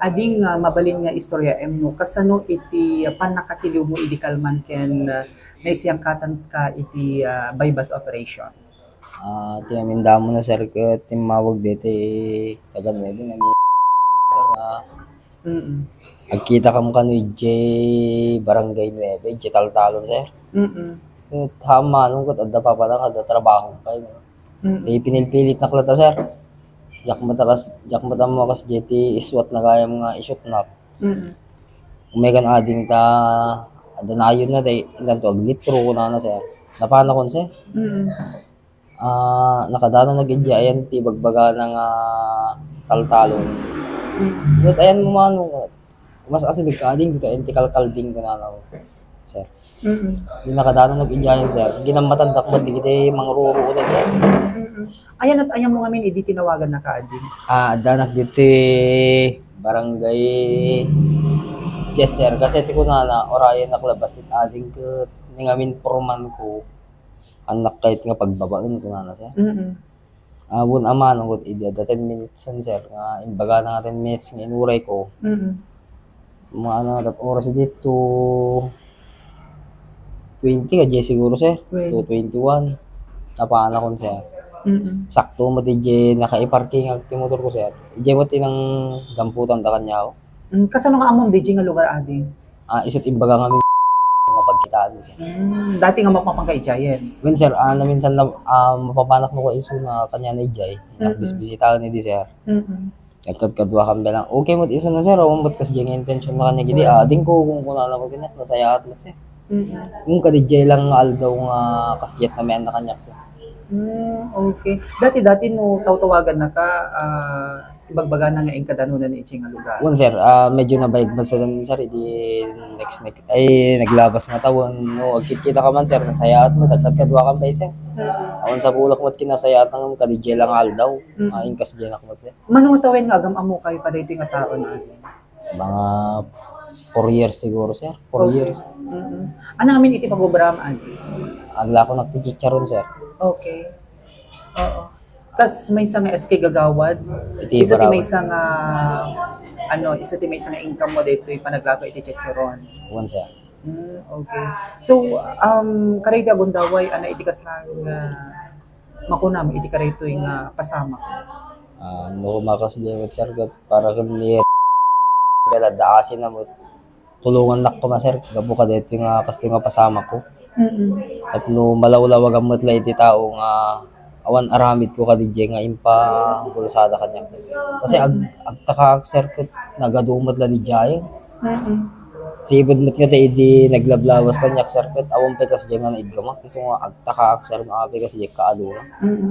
ading mabalin nga istorya emno kasano iti panakatiliw mo iti kalman ken naisiyangkatan ka iti bypass operation. Ti amin damo na sir ket timawag dito taga Nueve nga Mm. agkita kam kanu J Barangay Nueve, J Taltalon sir. Ket hama nung ket adda pa pala kada trabaho kay. Pinilpilit na klata sir. Jak mata mo kas JT iswat na kaya mga isot na. Umegan ading ta ada nayon na day indan to litro ko na sir. Napana kon sir. Nakadano nag-idyayan ti bagbaga ng taltalon. But ayan mo man mas asilig ka ding dito enti kalkalding ko na sir. Di nakadano nag-idyayan sir. Ginamatan dakmat di kita mangruro ulit sir. Ayan at ayan mo ngamin idi tinawagan na kaading. Danak dito barangay yes sir kasi ti ko na orayan naklabas it ading ko ngamin porman ko anak kahit nga pagbabaon ko na sir. Bun ama nung gut idi 10 minutes san sir nga imbaga na 10 minutes nga inuray ko. Mga dat oras dito 20 ka siguro sir. 21 napana kon sir. Sakto mo di naka-parking ang motor ko sir. Ije mo tinang damputan ta kanya ako. Kasano nga amom DJ nga lugar ading? Isot imbaga nga nga pagkitaan sir. Dati nga mapapangkaijayan. When sir, minsan na mapapanak mo ko iso na kanya na ijay. Nakbisbisitahan ni di sir. Nagkadkadwa kami lang. Okay mo iso na sir, umabot kasi yung intention na kanya gidi. Ading ko kung kunala mo ganyan, masaya at mo sir. Yung kadijay lang nga aldaw nga kasyat na may anak kanya sir. Okay. Dati no tawtawagan na ka ibagbaga na nga kadanunan ni iching nga lugar. One sir, medyo nabayag man sa sir di next ay naglabas nga tawon no agkita ka man sir nasayaat mo kadwa kan bay sir. Awan sa bulak mo't kinasayaat ng kadijay lang aldaw. Ain kas diyan ako sir. Manong tawen nga agam amo kay pa dito nga tao na adin. Mga 4 years siguro sir. 4 years. Ano amin iti pagobram adin? Agla ko nagtichicharon sir. Okay. Oo. Kas may isang SK gagawad. Isa ti may isang isa ti may isang income mo dito ipanaglago iti chicharon. One sir. Okay. So karay ti agundaway ana iti kas lang makunam iti karay to nga pasama. No makas diyan sir para kan ni bela daasin na mo tulungan nak ko ma sir gabo ka dito nga kas nga pasama ko. Tapno malawlawag ang matla iti tao nga awan aramid ko ka DJ nga impa bulsada kanya sir. Kasi agtaka sir ket nagadumad la ni Jay. Sibod met nga tay di naglablawas kanya sir ket awan pa kas nga naigama kasi nga agtaka sir maapi kasi kaado.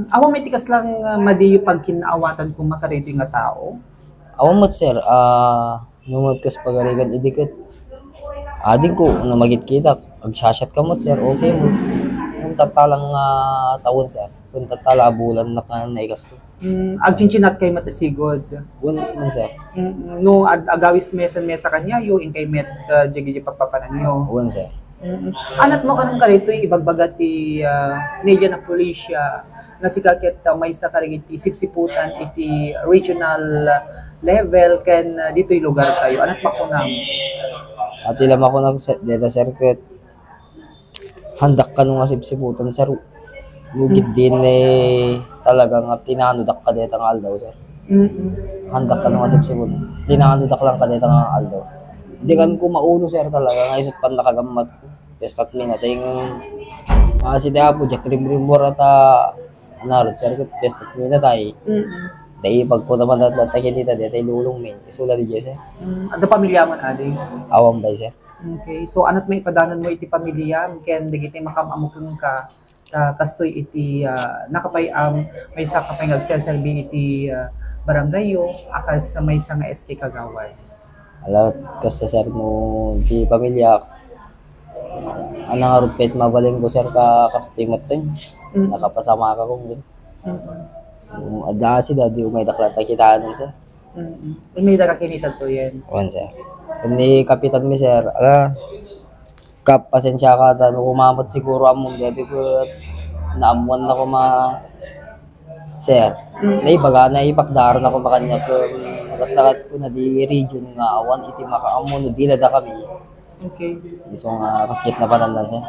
Awan may tikas lang madiyo pag kinaawatan kung makarito nga tao. Awan met sir numot kas pagarigan idiket ading ko na magit kita agsashot ka mo sir okay mo kung tatalang taon sir kung tatala bulan na ka naigas to agchinchinat kay matasigod man sir no agawis mesa kanya yo in kay met jigi papapanan yo sir anat mo kanang karito ibagbaga ti media na pulisya nga sikaket may sa karing iti sipsiputan iti regional level ken dito'y lugar kayo anat makunam at ilam ako nag-data circuit. Handak ka nung asip-siputan, sir. Lugit din talagang tinanudak ka dito ng aldaw, sir. Handak ka nung asip-siputan. Tinanudak lang ka dito ng aldaw. Hindi kan ko mauno, sir, talaga. Ngayon pan nakagamat ko. Testat minatay ng si Deapo, Jack Rimrimor at narod circuit. Testat minatay. Dahil pagpunta man natin dito, dito ilulong min. Isula di sir. Ano pamilya mo na, ading? Awang bay, sir. Okay. So, anot may padanon mo iti pamilya, ken digiti makamamukeng ka, kastoy iti nakapayam, may sa kapay ngagselselbi iti barangay yo, akas may sa nga SK kagawad. Alat, kasta sir, no, di pamilya, anang rupet mabaling ko sir ka kastimat din. Nakapasama ka kong din. Ada si dadi umay daklat kitaan sir. May dakakinita to yan. Sir. Ni kapitan mi sir, kap pasensya ka ta no kumamot siguro among dati ko naamuan na ko Sir, naibaga na ipagdaron ako makanya kung basta ko na di region nga awan iti makaamo no dila da kami. Okay. Iso nga kasket na panandan sir.